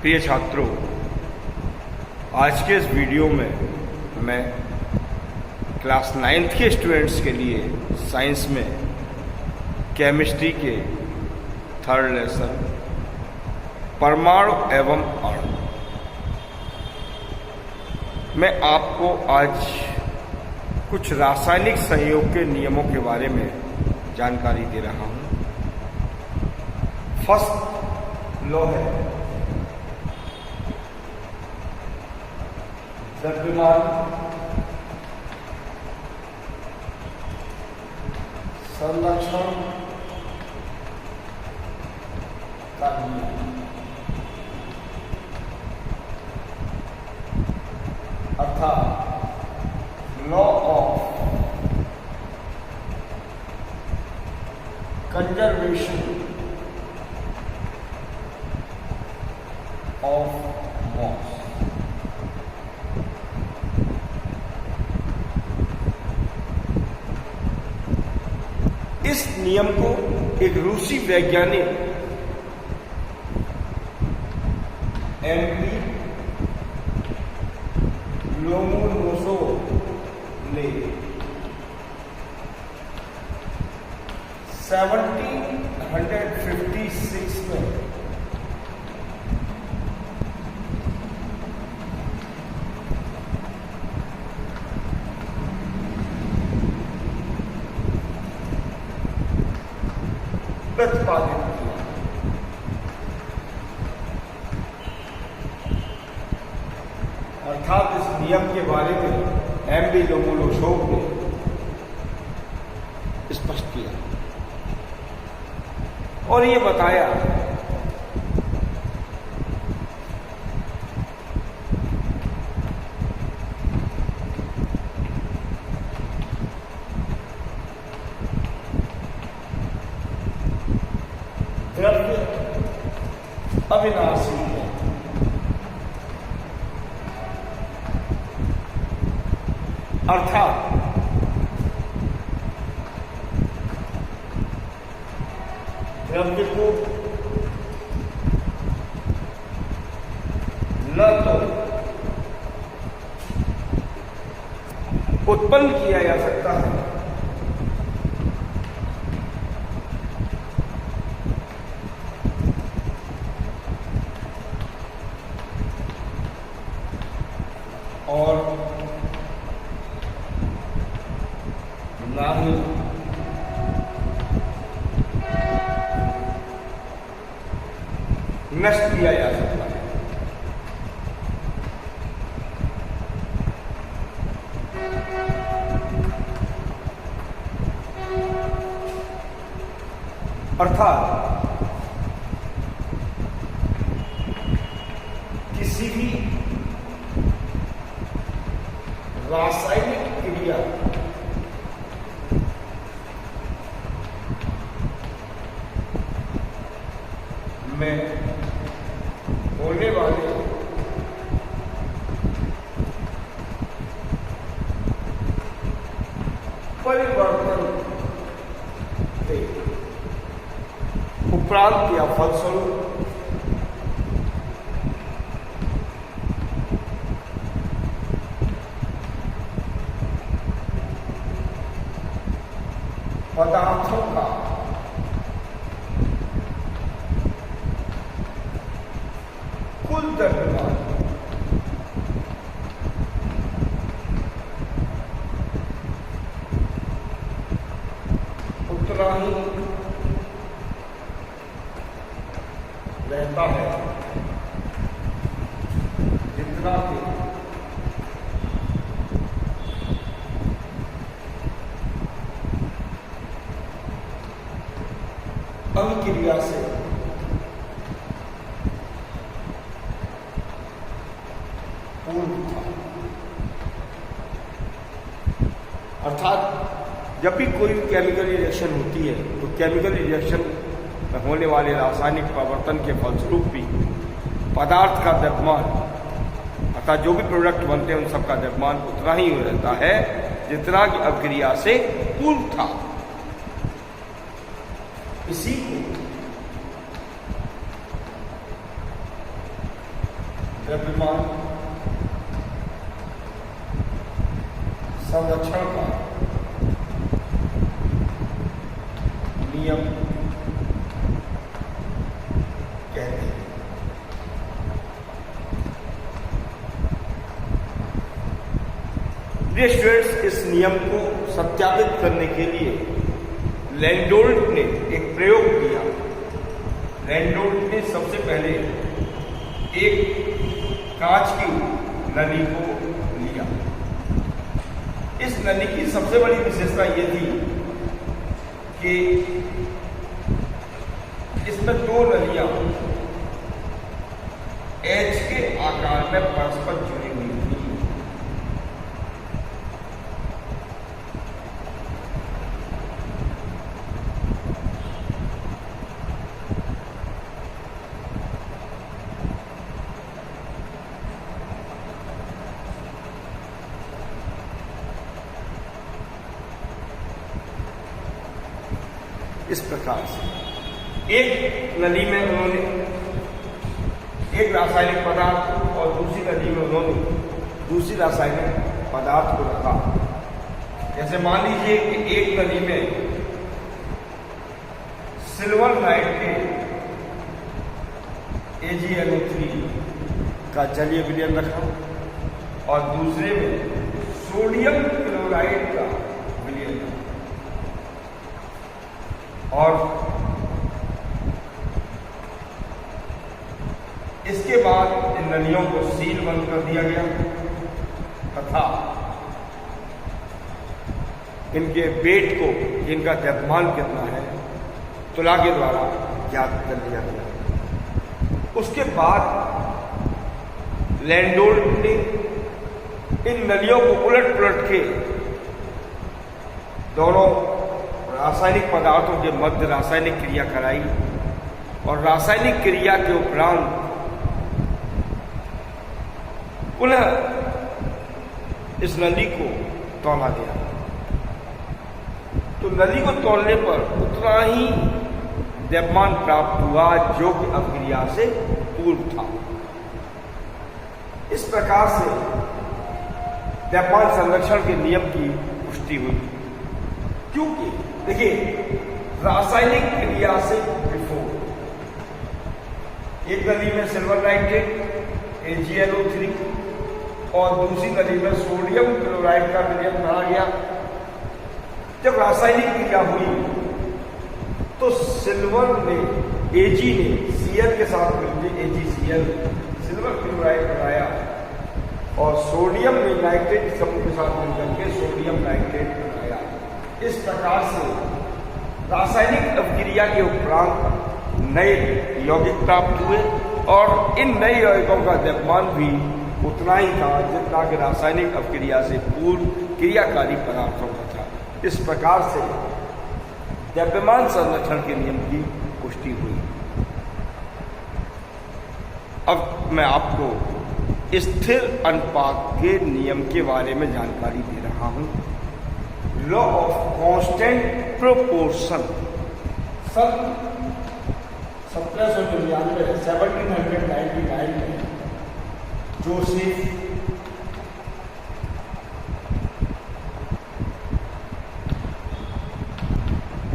प्रिय छात्रों, आज के इस वीडियो में मैं क्लास 9th के स्टूडेंट्स के लिए साइंस में केमिस्ट्री के थर्ड लेसन परमाणु एवं अणु मैं आपको आज कुछ रासायनिक संयोग के नियमों के बारे में जानकारी दे रहा हूं। फर्स्ट लॉ है द्रव्यमान संरक्षण का नियम, अर्थात law of conservation of mass. इस नियम को एक रूसी वैज्ञानिक एमपी लोमोनोसोव ने 1756 में प्रतिपादित किया। अर्थात इस नियम के बारे में एमपी लोमोनोसोव ने स्पष्ट किया और ये बताया द्रव्य अविनाशी है, अर्थात द्रव्य को न तो उत्पन्न किया जा सकता है और ना ही नष्ट किया जा सकता है। अर्थात किसी भी रासायनिक क्रिया में होने वाले परिवर्तन के उपरांत या फलस्वरूप पदार्थों का कुल द्रव्यमान उतना ही रहता है जितना कि अभिक्रिया से पूर्व था। अर्थात जब भी कोई केमिकल रिएक्शन होती है तो केमिकल रिएक्शन में होने वाले रासायनिक परिवर्तन के फलस्वरूप भी पदार्थ का द्रव्यमान अर्थात जो भी प्रोडक्ट बनते हैं उन सबका द्रव्यमान उतना ही रहता है जितना कि अभिक्रिया से पूर्व था। इसी को द्रव्यमान संरक्षण का नियम कहते हैं। स्टूडेंट्स, इस नियम को सत्यापित करने के लिए लैंडोल्ट ने एक प्रयोग किया। लैंडोल्ट ने सबसे पहले एक कांच की नली को लिया। इस नली की सबसे बड़ी विशेषता यह थी कि इसमें दो नलियां एच के आकार में परस्पर जुड़ी हुई थी। इस प्रकार से एक नली में उन्होंने एक रासायनिक पदार्थ और दूसरी नली में उन्होंने दूसरी रासायनिक पदार्थ को रखा। जैसे मान लीजिए कि एक नली में सिल्वर नाइट्रेट AgNO3 का जलीय विलयन रखा और दूसरे में सोडियम क्लोराइड का विलयन रखा और इसके बाद इन नलियों को सील बंद कर दिया गया तथा इनके वेट को, इनका द्रव्यमान कितना है, तुला के द्वारा ज्ञात कर लिया गया। उसके बाद लैंडोल्ट ने इन नलियों को उलट पुलट के दोनों रासायनिक पदार्थों के मध्य रासायनिक क्रिया कराई और रासायनिक क्रिया के उपरांत पुनः इस नली को तौला गया। तो नली को तौलने पर उतना ही द्रव्यमान प्राप्त हुआ जो कि अपक्रिया से पूर्व था। इस प्रकार से द्रव्यमान संरक्षण के नियम की पुष्टि हुई। क्योंकि देखिए, रासायनिक क्रिया से बिफोर एक नली में सिल्वर नाइट्रेट AgNO3 और दूसरी नली में सोडियम क्लोराइड का विलयन करा गया। जब रासायनिक क्रिया हुई तो सिल्वर ने Ag ने Cl के साथ मिलकर AgCl सिल्वर क्लोराइड बनाया और सोडियम ने नाइट्रेट समूह के साथ मिलकर के सोडियम नाइट्रेट बनाया। इस प्रकार से रासायनिक अपक्रिया के उपरांत नए यौगिक प्राप्त हुए और इन नए यौगिकों का द्रव्यमान भी उतना ही था जितना कि रासायनिक अपक्रिया से पूर्व क्रियाकारी पदार्थों का था। इस प्रकार से द्रव्यमान संरक्षण के नियम की पुष्टि हुई। अब मैं आपको स्थिर अनुपात के नियम के बारे में जानकारी दे रहा हूं। लॉ ऑफ कांस्टेंट प्रोपोर्शन सन 1799 में जोसेफ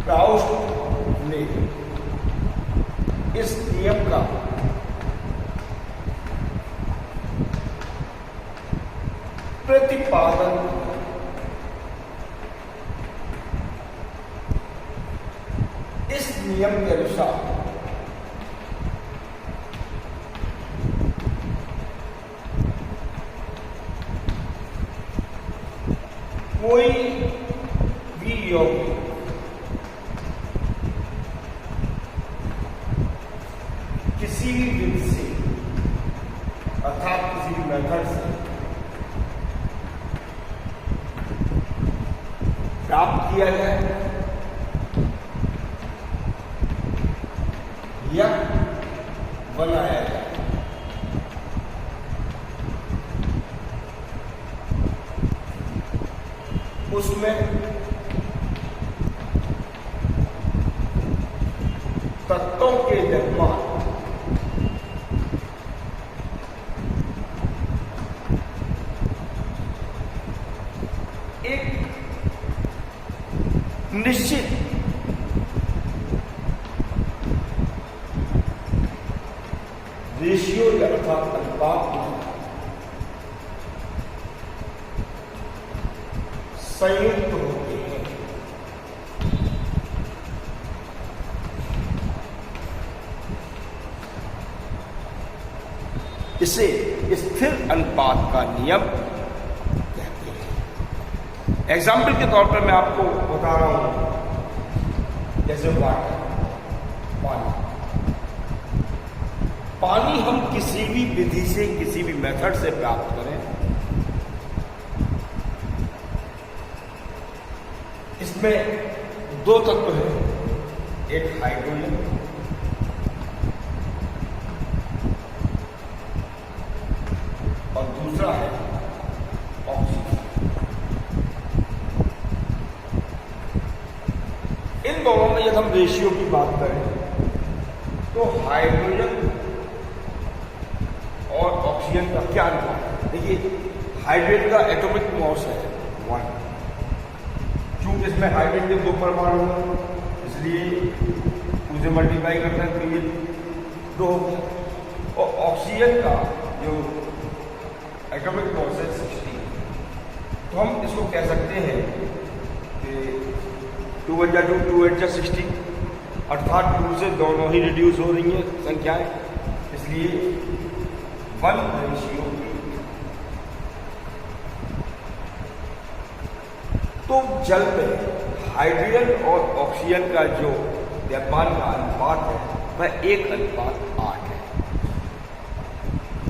प्राउस्ट ने इस नियम का प्रतिपादन इस नियम के अनुसार कोई भी यौगिक किसी भी विधि से अर्थात किसी भी मेथड से प्राप्त किया जाए या बनाया जाए, उसमें तत्वों के द्रव्यमान निश्चित रेशियो अर्थात अनुपात में संयुक्त होते हैं। इसे स्थिर अनुपात का नियम कहते हैं। एग्जाम्पल के तौर पर मैं आपको बता रहा हूं, जैसे पानी हम किसी भी विधि से, किसी भी मेथड से प्राप्त करें, इसमें दो तत्व हैं, एक हाइड्रोजन और दूसरा है ऑक्सीजन। इन दोनों में यदि हम रेशियो की बात करें तो हाइड्रोजन और ऑक्सीजन का क्या अनुपात है? देखिए, हाइड्रोजन का एटॉमिक मास है 1, चूंकि इसमें हाइड्रोजन के 2 परमाणु हैं, इसलिए उसे मल्टीप्लाई करते हैं तो ये 2 हो गया। और ऑक्सीजन का जो एटॉमिक मास है 16, तो हम इसको कह सकते हैं कि 2 × 2 2 × 16, अर्थात 2 से दोनों ही रिड्यूस हो रही हैं संख्याएं, इसलिए 1:8। तो जल में हाइड्रोजन और ऑक्सीजन का जो द्रव्यमान का अनुपात है वह 1:8 है।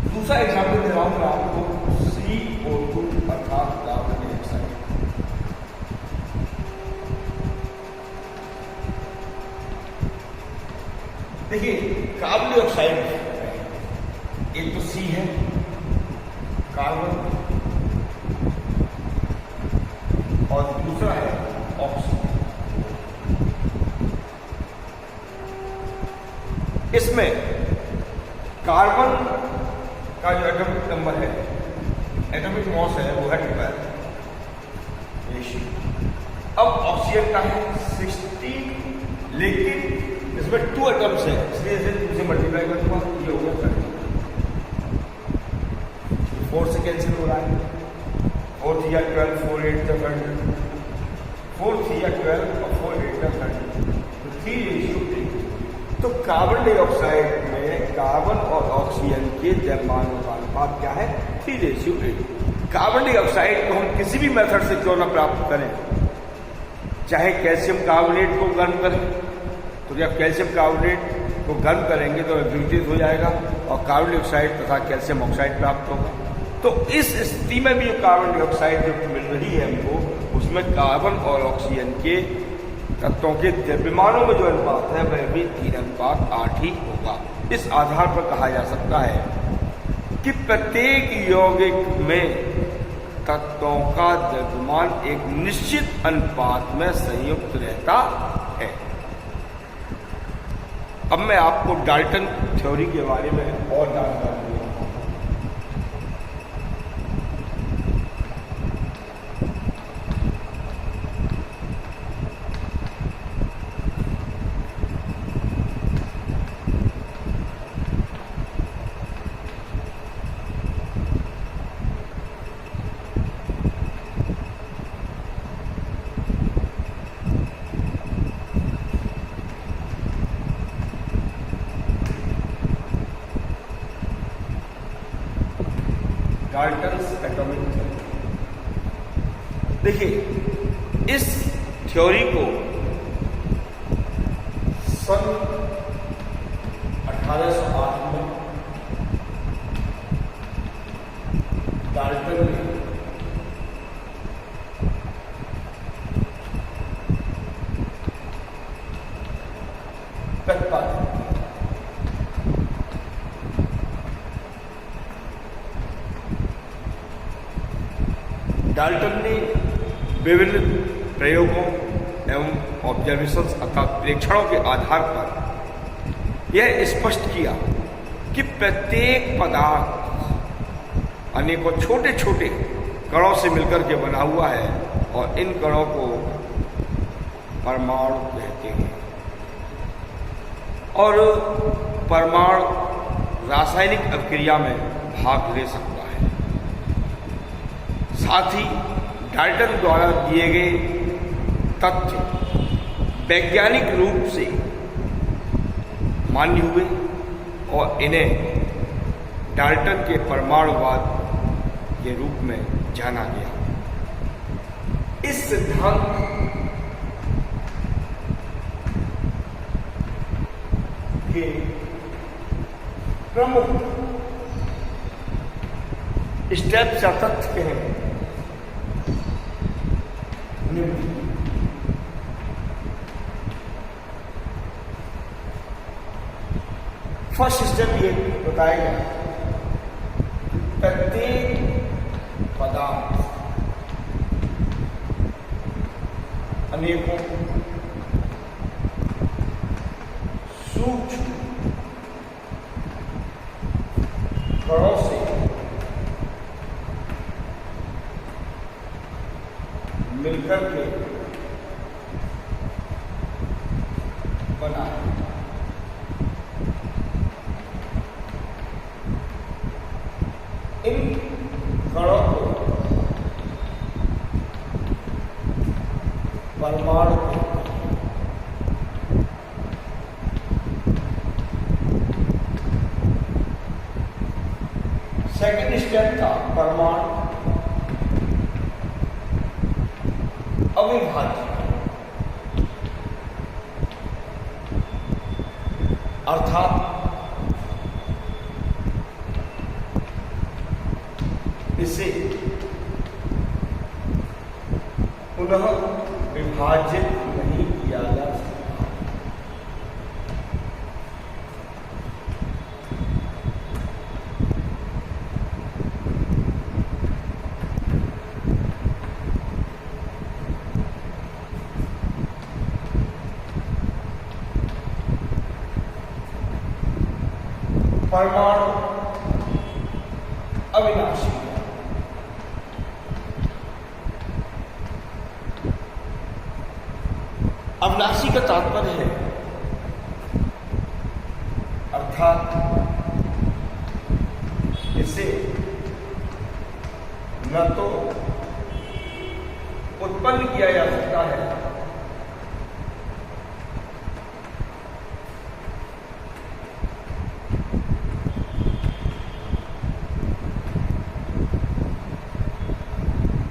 दूसरा एग्जाम्पल दे रहा हूं मैं आपको, CO2 अर्थात कार्बन डाइऑक्साइड। देखिए, कार्बन डाइऑक्साइड एक तो C है, कार्बन, और दूसरा है ऑक्सीजन। इसमें कार्बन का जो एटॉमिक नंबर है, एटॉमिक मास है, वो है 12। अब ऑक्सीजन का है 16, लेकिन इसमें 2 एटम्स है, इसलिए इसे मल्टीप्लाई करूंगा, ये हो गया 30। 4 से कैंसिल हो रहा है, 4 3 12, 4 8 30, 4 3 12 और 4 8 30, तो 3:8। तो कार्बन डाइऑक्साइड में कार्बन और ऑक्सीजन के द्रव्यमानों का अनुपात क्या है? 3:8। कार्बन डाइऑक्साइड को हम किसी भी मेथड से क्यों ना प्राप्त करें, चाहे कैल्शियम कार्बोनेट को गर्म करें, तो जब कैल्शियम कार्बोनेट को गर्म करेंगे तो विघटित हो जाएगा और कार्बन डाइऑक्साइड तथा कैल्शियम ऑक्साइड प्राप्त होगा। तो इस स्थिति में भी जो कार्बन डाइऑक्साइड जो मिल रही है हमको, उसमें कार्बन और ऑक्सीजन के तत्वों के द्रव्यमानों में जो अनुपात है वह भी 3:8 ही होगा। इस आधार पर कहा जा सकता है कि प्रत्येक यौगिक में तत्वों का द्रव्यमान एक निश्चित अनुपात में संयुक्त रहता है। अब मैं आपको डाल्टन थ्योरी के बारे में और जानकारी दूंगा। Dalton's atomic theory. देखिए, इस थ्योरी को सन 1808 में डाल्टन ने प्रतिपादित। डाल्टन ने विभिन्न प्रयोगों एवं ऑब्जर्वेशंस अर्थात प्रेक्षणों के आधार पर यह स्पष्ट किया कि प्रत्येक पदार्थ अनेकों छोटे छोटे कणों से मिलकर के बना हुआ है और इन कणों को परमाणु कहते हैं। और परमाणु रासायनिक अभिक्रिया में भाग ले सकता है। साथ ही डाल्टन द्वारा दिए गए तथ्य वैज्ञानिक रूप से मान्य हुए और इन्हें डाल्टन के परमाणुवाद के रूप में जाना गया। इस सिद्धांत के प्रमुख स्टेप्स या तथ्य हैं निम्न। फर्स्ट स्टेप ये बताएगा प्रत्येक पदार्थ अनेकों सूक्ष्म कणों से मिलकर के बना है। इन कणों को परमाणु सेकेंड स्टेप था परमाणु अविभाज्य, अर्थात इसे पुनः विभाजित नहीं किया जा सकता। परमाणु अविनाशी है। अविनाशी का तात्पर्य है अर्थात इसे न तो उत्पन्न किया जा सकता है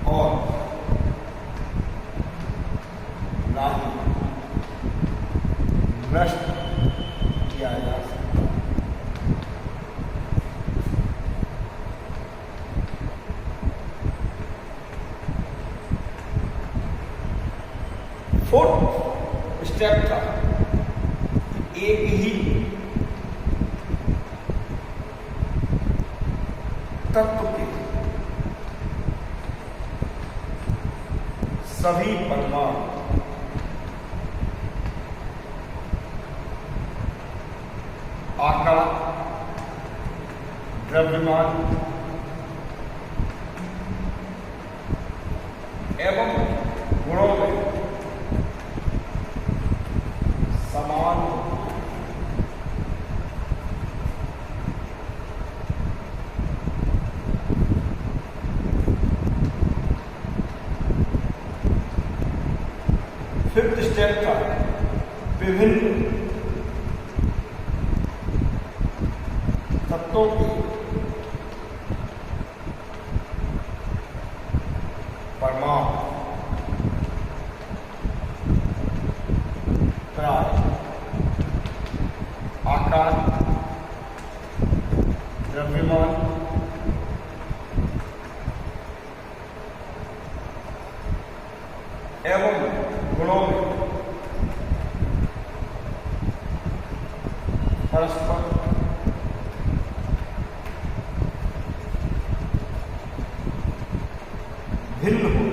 और ना ही नष्ट किया जा सकता। फोर्थ स्टेप था एक ही तत्व के सभी परमाणु आकार, द्रव्यमान एवं गुणों में समान फिफ्थ स्टेप था विभिन्न तत्वों के परमाणु प्राय आकार, द्रव्यमान एवं गुणों में परस्पर भिन्न हो।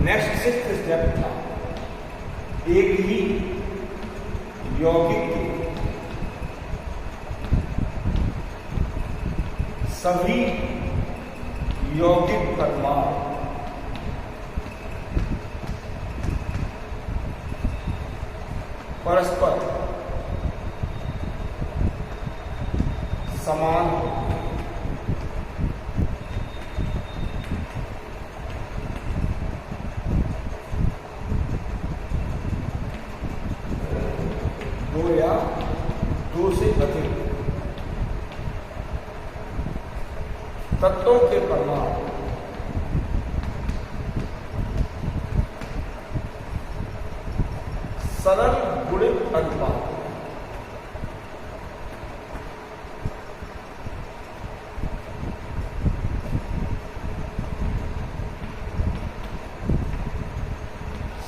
नेक्स्ट सिक्स्थ स्टेप था एक ही यौगिक सभी यौगिक परमाणु परस्पर समान दो या दो से अधिक तत्वों के परमाणु सरल गुणित अनुपात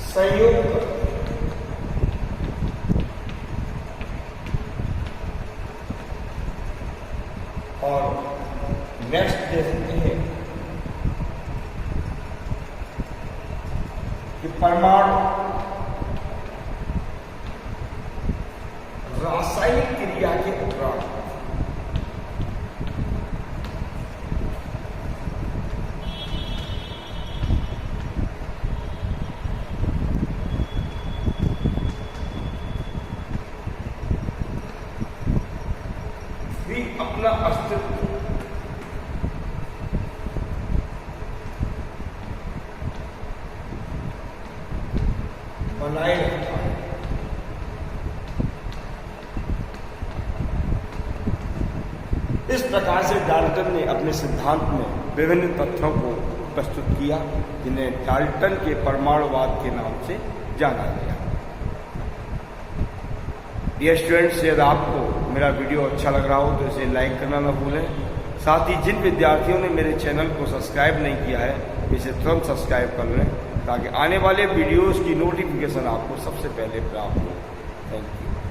संयोग कर और नेक्स्ट देखते हैं कि परमाणु रासायनिक क्रिया के उपरांत भी अपना अस्तित्व बनाए रखता है। इस प्रकार से डाल्टन ने अपने सिद्धांत में विभिन्न तथ्यों को प्रस्तुत किया जिन्हें डाल्टन के परमाणुवाद के नाम से जाना गया। डियर स्टूडेंट्स, यदि आपको मेरा वीडियो अच्छा लग रहा हो तो इसे लाइक करना न भूलें। साथ ही जिन विद्यार्थियों ने मेरे चैनल को सब्सक्राइब नहीं किया है इसे तुरंत सब्सक्राइब कर लें ताकि आने वाले वीडियोस की नोटिफिकेशन आपको सबसे पहले प्राप्त हो। Thank you.